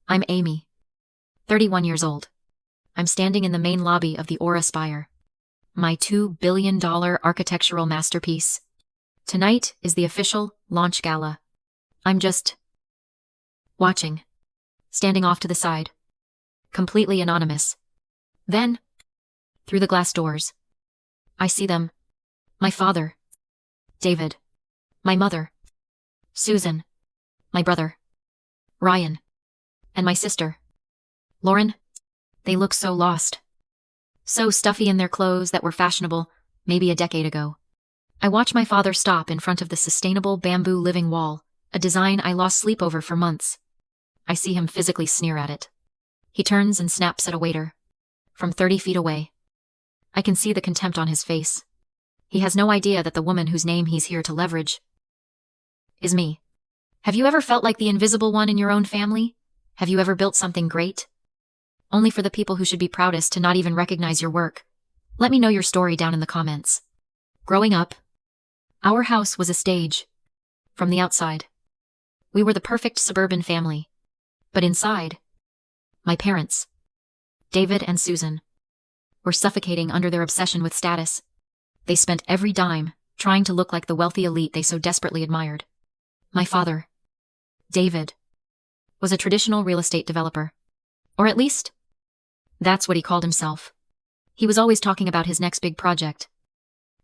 I'm Amy, 31 years old. I'm standing in the main lobby of the Aura Spire, my $2 billion architectural masterpiece. Tonight is the official launch gala. I'm just watching, standing off to the side, completely anonymous. Then, through the glass doors, I see them. My father, David, my mother, Susan, my brother, Ryan, and my sister, Lauren. They look so lost, so stuffy in their clothes that were fashionable maybe a decade ago. I watch my father stop in front of the sustainable bamboo living wall, a design I lost sleep over for months. I see him physically sneer at it. He turns and snaps at a waiter. From 30 feet away, I can see the contempt on his face. He has no idea that the woman whose name he's here to leverage is me. Have you ever felt like the invisible one in your own family? Have you ever built something great, only for the people who should be proudest to not even recognize your work? Let me know your story down in the comments. Growing up, our house was a stage. From the outside, we were the perfect suburban family. But inside, my parents, David and Susan, were suffocating under their obsession with status. They spent every dime trying to look like the wealthy elite they so desperately admired. My father, David, was a traditional real estate developer. Or at least, that's what he called himself. He was always talking about his next big project.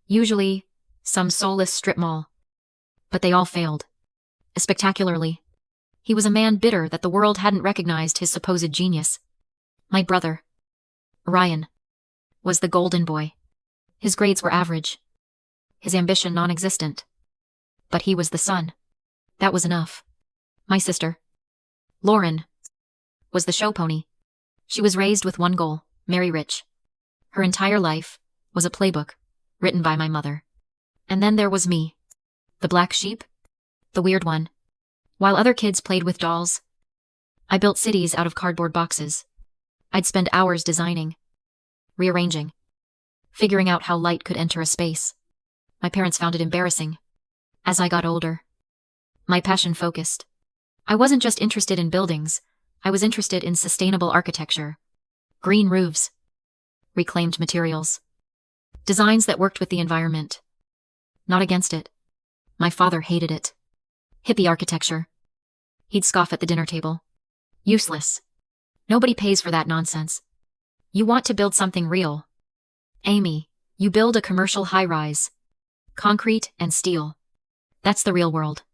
Usually, some soulless strip mall. But they all failed. Spectacularly. He was a man bitter that the world hadn't recognized his supposed genius. My brother, Ryan, was the golden boy. His grades were average. His ambition non-existent. But he was the son. That was enough. My sister, Lauren, was the show pony. She was raised with one goal: marry rich. Her entire life was a playbook written by my mother. And then there was me, the black sheep, the weird one. While other kids played with dolls, I built cities out of cardboard boxes. I'd spend hours designing, rearranging, figuring out how light could enter a space. My parents found it embarrassing. As I got older, my passion focused. I wasn't just interested in buildings, I was interested in sustainable architecture. Green roofs, reclaimed materials, designs that worked with the environment, not against it. My father hated it. Hippie architecture. He'd scoff at the dinner table. Useless. Nobody pays for that nonsense. You want to build something real. Amy, you build a commercial high-rise. Concrete and steel. That's the real world.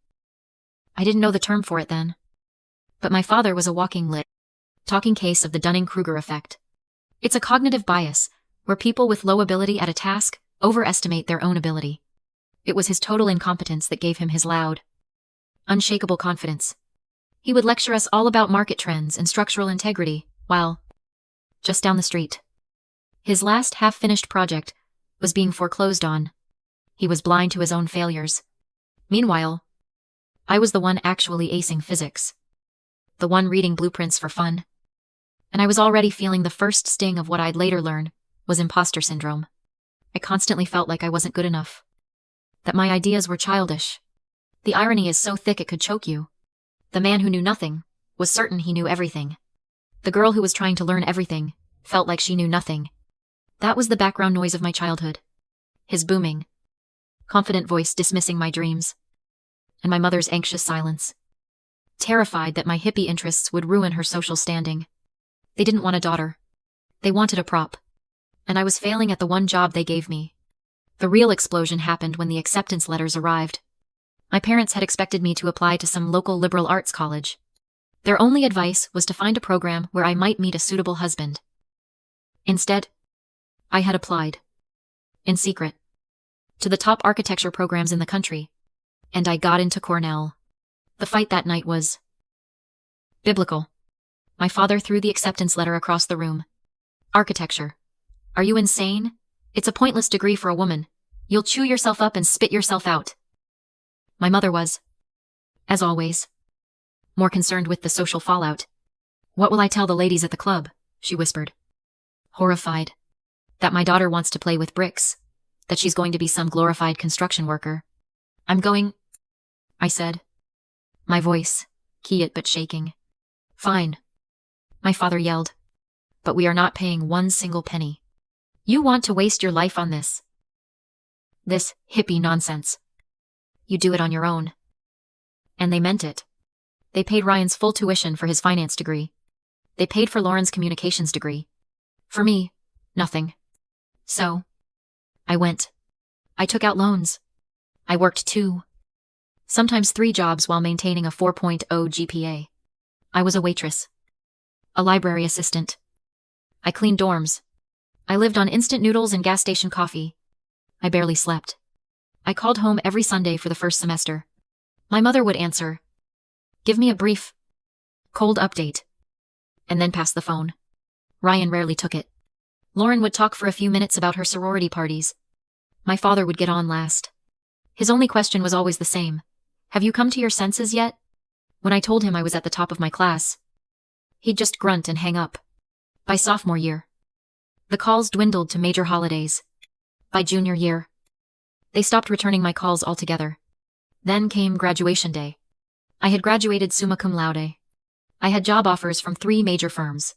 I didn't know the term for it then. But my father was a walking talking case of the Dunning-Kruger effect. It's a cognitive bias, where people with low ability at a task overestimate their own ability. It was his total incompetence that gave him his loud, unshakable confidence. He would lecture us all about market trends and structural integrity, while, just down the street, his last half-finished project was being foreclosed on. He was blind to his own failures. Meanwhile, I was the one actually acing physics. The one reading blueprints for fun. And I was already feeling the first sting of what I'd later learn was imposter syndrome. I constantly felt like I wasn't good enough. That my ideas were childish. The irony is so thick it could choke you. The man who knew nothing was certain he knew everything. The girl who was trying to learn everything felt like she knew nothing. That was the background noise of my childhood. His booming, confident voice dismissing my dreams. And my mother's anxious silence. Terrified that my hippie interests would ruin her social standing. They didn't want a daughter. They wanted a prop. And I was failing at the one job they gave me. The real explosion happened when the acceptance letters arrived. My parents had expected me to apply to some local liberal arts college. Their only advice was to find a program where I might meet a suitable husband. Instead, I had applied, in secret, to the top architecture programs in the country, and I got into Cornell. The fight that night was biblical. My father threw the acceptance letter across the room. Architecture. Are you insane? It's a pointless degree for a woman. You'll chew yourself up and spit yourself out. My mother was, as always, more concerned with the social fallout. What will I tell the ladies at the club? She whispered. Horrified. That my daughter wants to play with bricks. That she's going to be some glorified construction worker. I'm going, I said. My voice, quiet but shaking. Fine. My father yelled. But we are not paying one single penny. You want to waste your life on this? This hippie nonsense. You do it on your own. And they meant it. They paid Ryan's full tuition for his finance degree. They paid for Lauren's communications degree. For me, nothing. So, I went. I took out loans. I worked 2, sometimes 3 jobs while maintaining a 4.0 GPA. I was a waitress. A library assistant. I cleaned dorms. I lived on instant noodles and gas station coffee. I barely slept. I called home every Sunday for the first semester. My mother would answer, give me a brief, cold update, and then pass the phone. Ryan rarely took it. Lauren would talk for a few minutes about her sorority parties. My father would get on last. His only question was always the same. Have you come to your senses yet? When I told him I was at the top of my class, he'd just grunt and hang up. By sophomore year, the calls dwindled to major holidays. By junior year, they stopped returning my calls altogether. Then came graduation day. I had graduated summa cum laude. I had job offers from 3 major firms.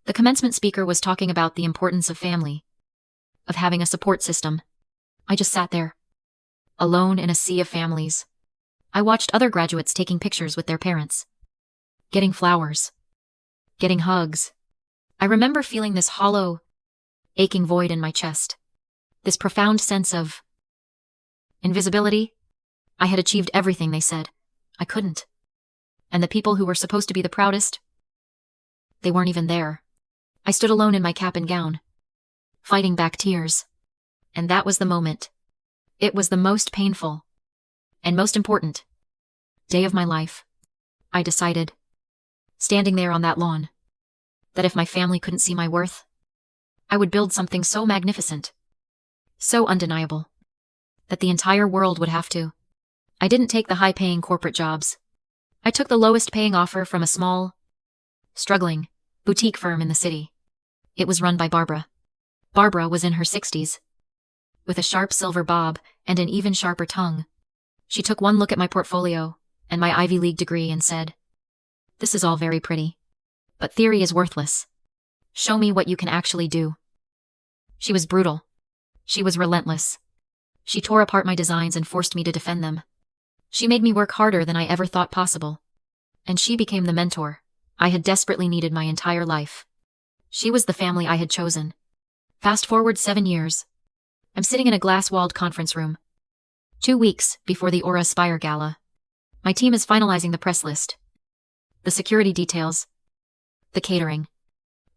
The commencement speaker was talking about the importance of family, of having a support system. I just sat there, alone in a sea of families. I watched other graduates taking pictures with their parents, getting flowers, getting hugs. I remember feeling this hollow, aching void in my chest, this profound sense of invisibility. I had achieved everything they said. I couldn't. And the people who were supposed to be the proudest, they weren't even there. I stood alone in my cap and gown, fighting back tears. And that was the moment. It was the most painful and most important day of my life. I decided, standing there on that lawn, that if my family couldn't see my worth, I would build something so magnificent, so undeniable, that the entire world would have to. I didn't take the high-paying corporate jobs. I took the lowest-paying offer from a small, struggling, boutique firm in the city. It was run by Barbara. Barbara was in her 60s, with a sharp silver bob and an even sharper tongue. She took one look at my portfolio and my Ivy League degree and said, "This is all very pretty, but theory is worthless. Show me what you can actually do." She was brutal. She was relentless. She tore apart my designs and forced me to defend them. She made me work harder than I ever thought possible. And she became the mentor I had desperately needed my entire life. She was the family I had chosen. Fast forward 7 years. I'm sitting in a glass-walled conference room, 2 weeks before the Aura Aspire Gala. My team is finalizing the press list, the security details, the catering.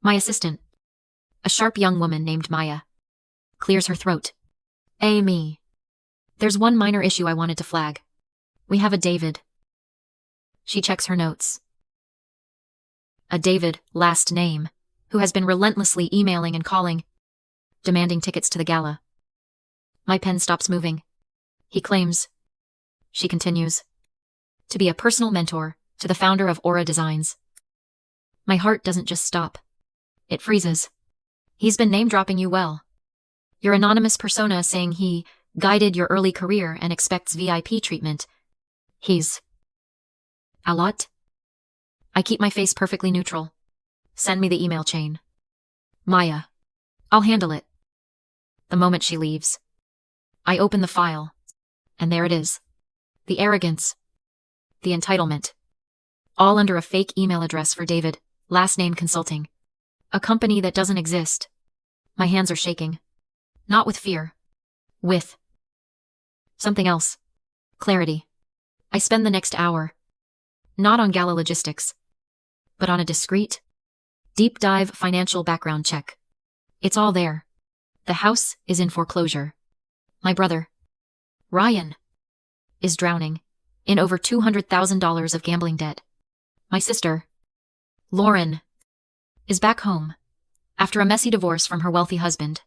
My assistant, a sharp young woman named Maya, clears her throat. Me. There's one minor issue I wanted to flag. We have a David. She checks her notes. A David, last name, who has been relentlessly emailing and calling, demanding tickets to the gala. My pen stops moving. He claims, she continues, to be a personal mentor to the founder of Aura Designs. My heart doesn't just stop. It freezes. He's been name-dropping you well. Your anonymous persona saying he guided your early career and expects VIP treatment. He's a lot. I keep my face perfectly neutral. Send me the email chain. Maya. I'll handle it. The moment she leaves, I open the file, and there it is. The arrogance. The entitlement. All under a fake email address for David, last name consulting. A company that doesn't exist. My hands are shaking. Not with fear. With something else. Clarity. I spend the next hour, not on gala logistics, but on a discreet, deep dive financial background check. It's all there. The house is in foreclosure. My brother, Ryan, is drowning in over $200,000 of gambling debt. My sister, Lauren, is back home after a messy divorce from her wealthy husband,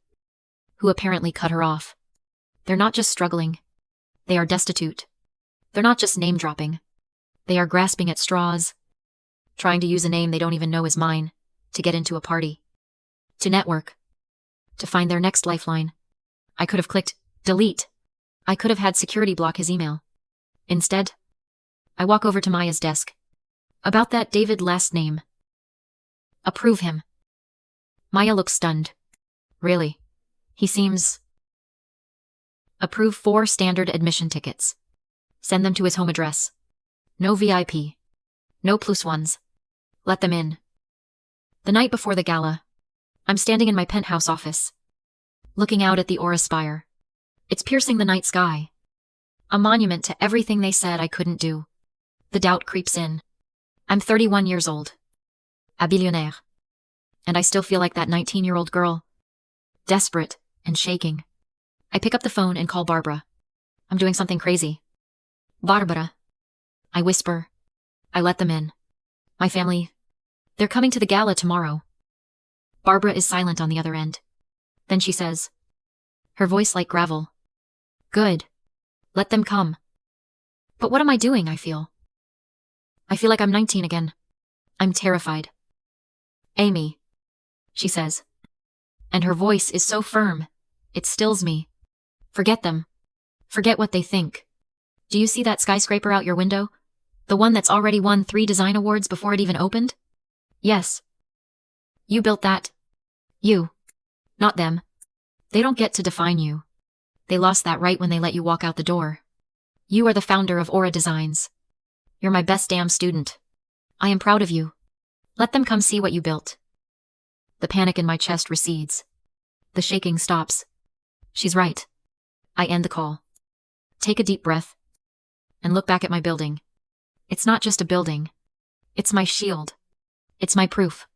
who apparently cut her off. They're not just struggling. They are destitute. They're not just name-dropping. They are grasping at straws, trying to use a name they don't even know is mine, to get into a party, to network, to find their next lifeline. I could have clicked delete. I could have had security block his email. Instead, I walk over to Maya's desk. About that David last name. Approve him. Maya looks stunned. Really? He seems... Approve 4 standard admission tickets. Send them to his home address. No VIP. No +1s. Let them in. The night before the gala, I'm standing in my penthouse office, looking out at the Aura Spire. It's piercing the night sky. A monument to everything they said I couldn't do. The doubt creeps in. I'm 31 years old. A billionaire. And I still feel like that 19-year-old girl. Desperate and shaking. I pick up the phone and call Barbara. I'm doing something crazy. Barbara. I whisper. I let them in. My family. They're coming to the gala tomorrow. Barbara is silent on the other end. Then she says, her voice like gravel. Good. Let them come. But what am I doing, I feel? I feel like I'm 19 again. I'm terrified. Amy, she says. And her voice is so firm, it stills me. Forget them. Forget what they think. Do you see that skyscraper out your window? The one that's already won 3 design awards before it even opened? Yes. You built that. You. Not them. They don't get to define you. They lost that right when they let you walk out the door. You are the founder of Aura Designs. You're my best damn student. I am proud of you. Let them come see what you built. The panic in my chest recedes. The shaking stops. She's right. I end the call. Take a deep breath. And look back at my building. It's not just a building. It's my shield. It's my proof.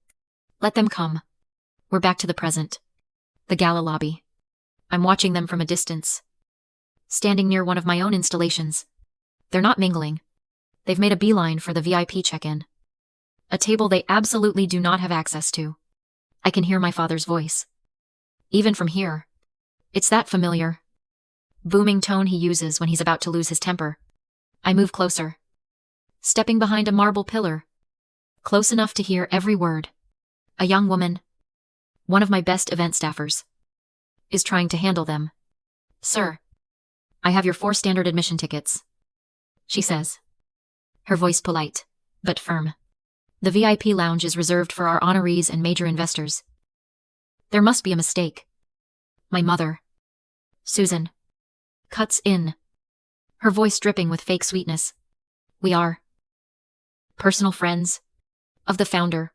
Let them come. We're back to the present. The gala lobby. I'm watching them from a distance. Standing near one of my own installations. They're not mingling. They've made a beeline for the VIP check-in. A table they absolutely do not have access to. I can hear my father's voice. Even from here. It's that familiar. Booming tone he uses when he's about to lose his temper. I move closer. Stepping behind a marble pillar. Close enough to hear every word. A young woman, one of my best event staffers, is trying to handle them. Sir, I have your 4 standard admission tickets, she says. Her voice polite, but firm. The VIP lounge is reserved for our honorees and major investors. There must be a mistake. My mother, Susan, cuts in, her voice dripping with fake sweetness. We are personal friends of the founder.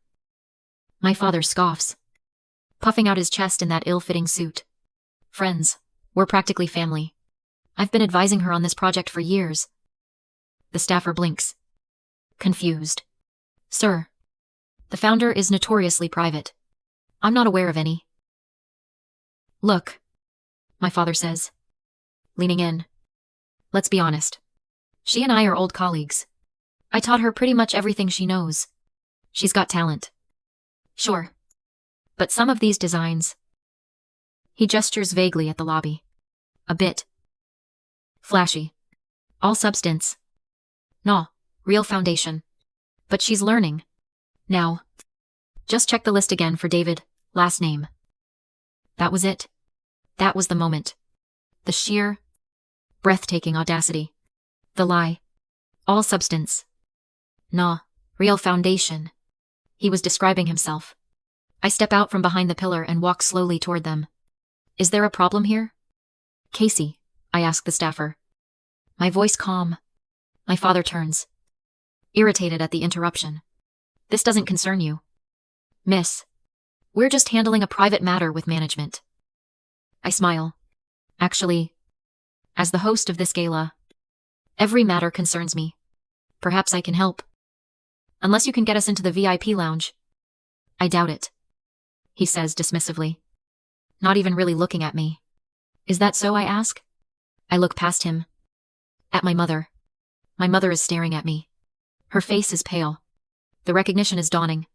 My father scoffs, puffing out his chest in that ill-fitting suit. Friends, we're practically family. I've been advising her on this project for years. The staffer blinks, confused. Sir, the founder is notoriously private. I'm not aware of any. Look, my father says, leaning in. Let's be honest. She and I are old colleagues. I taught her pretty much everything she knows. She's got talent. Sure. But some of these designs... He gestures vaguely at the lobby. A bit flashy. All substance. No, real foundation. But she's learning. Now. Just check the list again for David, last name. That was it. That was the moment. The sheer, breathtaking audacity. The lie. All substance. No, real foundation. He was describing himself. I step out from behind the pillar and walk slowly toward them. Is there a problem here? Casey, I ask the staffer. My voice calm. My father turns, irritated at the interruption. This doesn't concern you. Miss, we're just handling a private matter with management. I smile. Actually, as the host of this gala, every matter concerns me. Perhaps I can help. Unless you can get us into the VIP lounge. I doubt it, he says dismissively, not even really looking at me. Is that so, I ask? I look past him. At my mother. My mother is staring at me. Her face is pale. The recognition is dawning.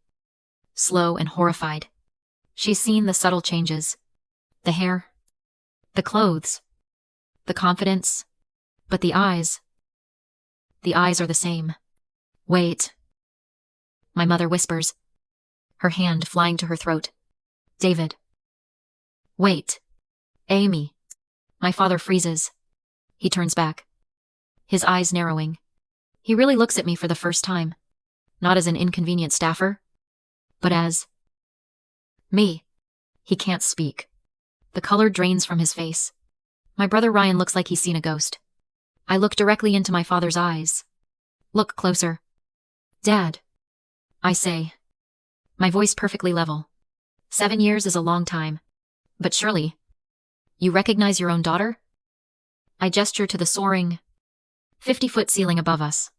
Slow and horrified. She's seen the subtle changes. The hair. The clothes. The confidence. But the eyes. The eyes are the same. Wait. My mother whispers, her hand flying to her throat. David. Wait. Amy. My father freezes. He turns back. His eyes narrowing. He really looks at me for the first time. Not as an inconvenient staffer, but as Me. He can't speak. The color drains from his face. My brother Ryan looks like he's seen a ghost. I look directly into my father's eyes. Look closer. Dad. I say. My voice perfectly level. 7 years is a long time. But surely. You recognize your own daughter? I gesture to the soaring, 50-foot ceiling above us.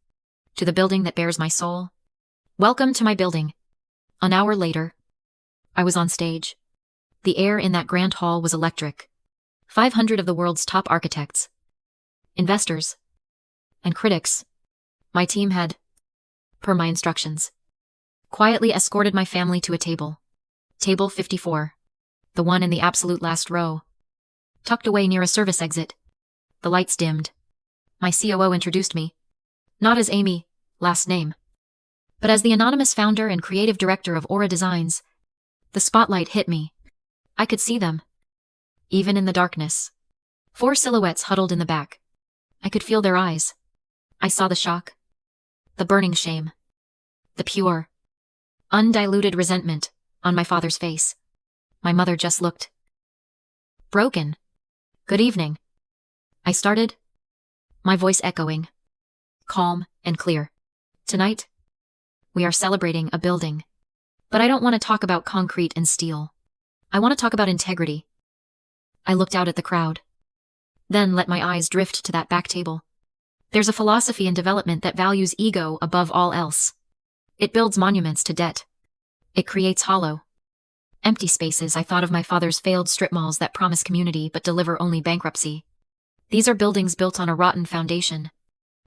To the building that bears my soul. Welcome to my building. An hour later, I was on stage. The air in that grand hall was electric. 500 of the world's top architects, investors, and critics, my team had, per my instructions, quietly escorted my family to a table. Table 54. The one in the absolute last row. Tucked away near a service exit. The lights dimmed. My COO introduced me. Not as Amy, last name, but as the anonymous founder and creative director of Aura Designs. The spotlight hit me. I could see them. Even in the darkness. 4 silhouettes huddled in the back. I could feel their eyes. I saw the shock. The burning shame. The pure, undiluted resentment on my father's face. My mother just looked broken. Good evening. I started, my voice echoing, calm and clear. Tonight, we are celebrating a building. But I don't want to talk about concrete and steel. I want to talk about integrity. I looked out at the crowd. Then let my eyes drift to that back table. There's a philosophy in development that values ego above all else. It builds monuments to debt. It creates hollow, empty spaces. I thought of my father's failed strip malls that promise community but deliver only bankruptcy. These are buildings built on a rotten foundation.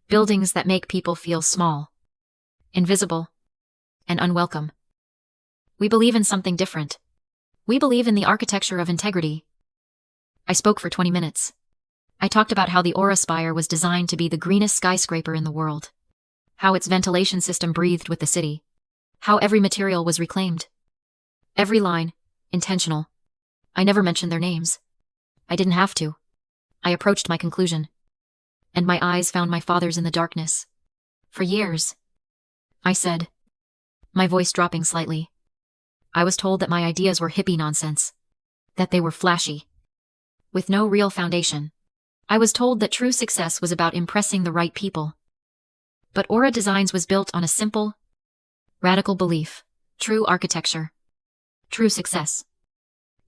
Buildings that make people feel small, invisible, and unwelcome. We believe in something different. We believe in the architecture of integrity. I spoke for 20 minutes. I talked about how the Aura Spire was designed to be the greenest skyscraper in the world. How its ventilation system breathed with the city. How every material was reclaimed. Every line, intentional. I never mentioned their names. I didn't have to. I approached my conclusion. And my eyes found my father's in the darkness. For years, I said, my voice dropping slightly, I was told that my ideas were hippie nonsense. That they were flashy. With no real foundation. I was told that true success was about impressing the right people. But Aura Designs was built on a simple, radical belief. True architecture, true success,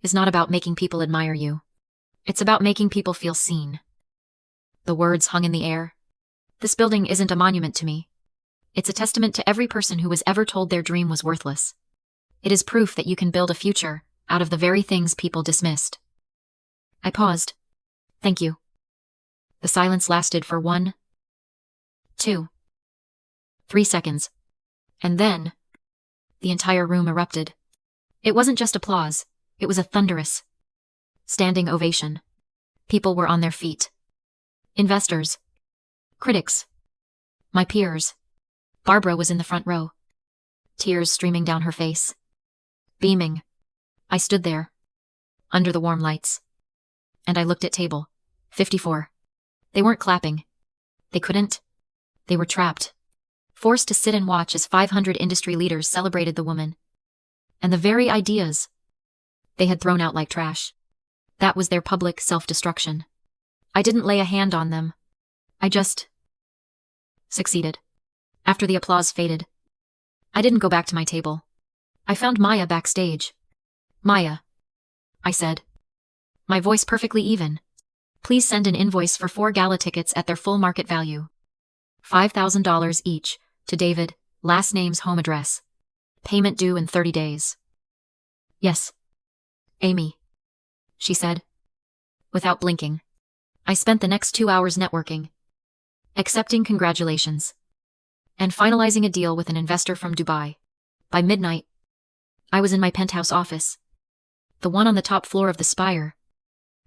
is not about making people admire you. It's about making people feel seen. The words hung in the air. This building isn't a monument to me. It's a testament to every person who was ever told their dream was worthless. It is proof that you can build a future out of the very things people dismissed. I paused. Thank you. The silence lasted for 1, 2, 3 seconds. And then, the entire room erupted. It wasn't just applause, it was a thunderous, standing ovation. People were on their feet. Investors. Critics. My peers. Barbara was in the front row. Tears streaming down her face. Beaming. I stood there, under the warm lights. And I looked at table 54. They weren't clapping. They couldn't. They were trapped. Forced to sit and watch as 500 industry leaders celebrated the woman. And the very ideas they had thrown out like trash. That was their public self-destruction. I didn't lay a hand on them. I just succeeded. After the applause faded, I didn't go back to my table. I found Maya backstage. Maya, I said, my voice perfectly even. Please send an invoice for 4 gala tickets at their full market value. $5,000 each, to David, last name's home address. Payment due in 30 days. Yes. Amy, she said, without blinking. I spent the next 2 hours networking, accepting congratulations, and finalizing a deal with an investor from Dubai. By midnight, I was in my penthouse office, the one on the top floor of the Spire,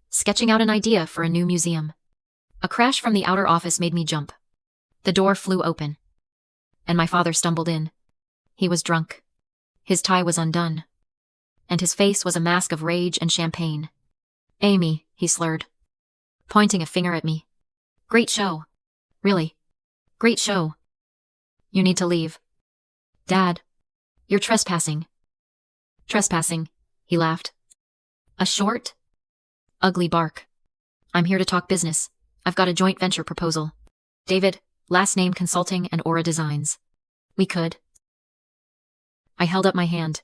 sketching out an idea for a new museum. A crash from the outer office made me jump. The door flew open, and my father stumbled in. He was drunk. His tie was undone, and his face was a mask of rage and champagne. Amy, he slurred, pointing a finger at me. Great show. Really. Great show. You need to leave. Dad. You're trespassing. Trespassing, He laughed. A short, ugly bark. I'm here to talk business. I've got a joint venture proposal. David, last name Consulting and Aura Designs. We could. I held up my hand.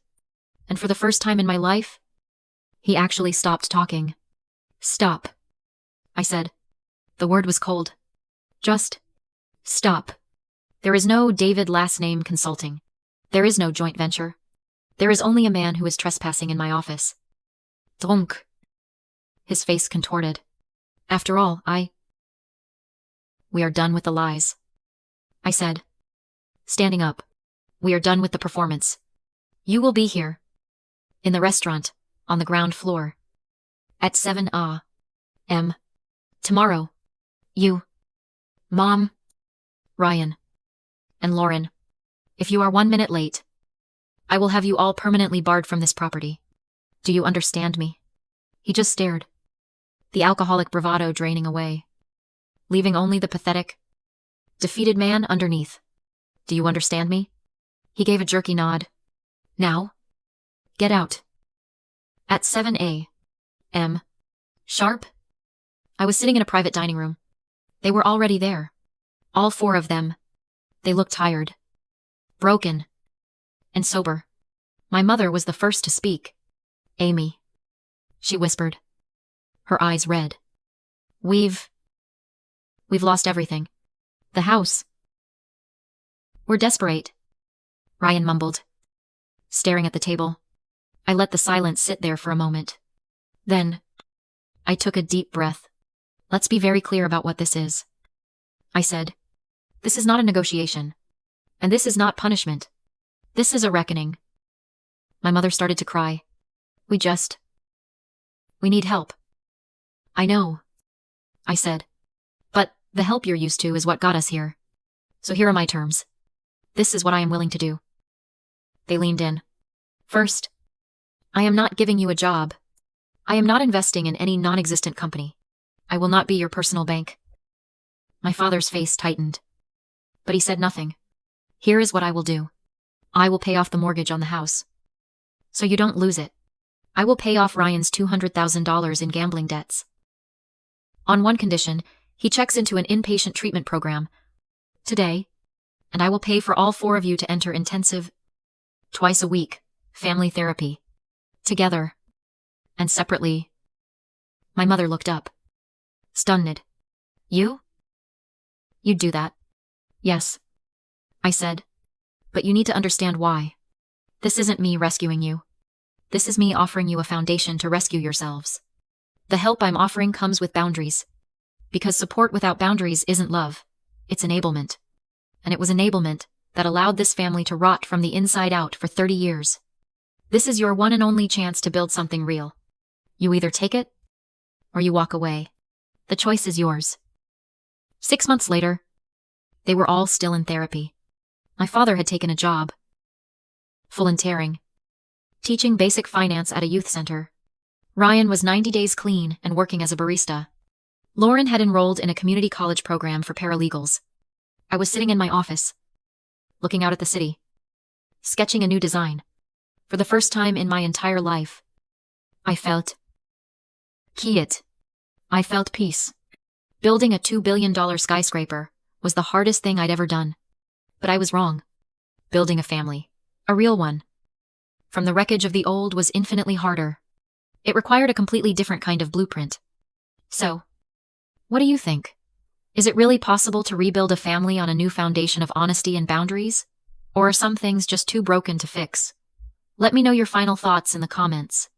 And for the first time in my life, he actually stopped talking. Stop, I said. The word was cold. Just stop. There is no David last name Consulting. There is no joint venture. There is only a man who is trespassing in my office. Drunk. His face contorted. After all, We are done with the lies, I said, standing up. We are done with the performance. You will be here. In the restaurant, on the ground floor. At 7 a.m. Tomorrow. You, Mom, Ryan, and Lauren. If you are 1 minute late, I will have you all permanently barred from this property. Do you understand me? He just stared, the alcoholic bravado draining away, leaving only the pathetic, defeated man underneath. Do you understand me? He gave a jerky nod. Now, get out. At 7 a.m. Sharp? I was sitting in a private dining room. They were already there. All 4 of them. They looked tired, broken, and sober. My mother was the first to speak. Amy, she whispered, her eyes red. We've lost everything. The house. We're desperate, Ryan mumbled, staring at the table. I let the silence sit there for a moment. Then, I took a deep breath. Let's be very clear about what this is, I said. This is not a negotiation. And this is not punishment. This is a reckoning. My mother started to cry. We need help. I know, I said. But the help you're used to is what got us here. So here are my terms. This is what I am willing to do. They leaned in. First, I am not giving you a job. I am not investing in any non-existent company. I will not be your personal bank. My father's face tightened. But he said nothing. Here is what I will do. I will pay off the mortgage on the house. So you don't lose it. I will pay off Ryan's $200,000 in gambling debts. On one condition, he checks into an inpatient treatment program today, and I will pay for all 4 of you to enter intensive, twice a week, family therapy. Together. And separately. My mother looked up. Stunned. You? You'd do that? Yes, I said. But you need to understand why. This isn't me rescuing you. This is me offering you a foundation to rescue yourselves. The help I'm offering comes with boundaries. Because support without boundaries isn't love. It's enablement. And it was enablement that allowed this family to rot from the inside out for 30 years. This is your one and only chance to build something real. You either take it, or you walk away. The choice is yours. 6 months later, they were all still in therapy. My father had taken a job. Volunteering. Teaching basic finance at a youth center. Ryan was 90 days clean and working as a barista. Lauren had enrolled in a community college program for paralegals. I was sitting in my office, looking out at the city, sketching a new design. For the first time in my entire life, I felt quiet. I felt peace. Building a $2 billion skyscraper was the hardest thing I'd ever done. But I was wrong. Building a family, a real one, from the wreckage of the old was infinitely harder. It required a completely different kind of blueprint. So, what do you think? Is it really possible to rebuild a family on a new foundation of honesty and boundaries? Or are some things just too broken to fix? Let me know your final thoughts in the comments.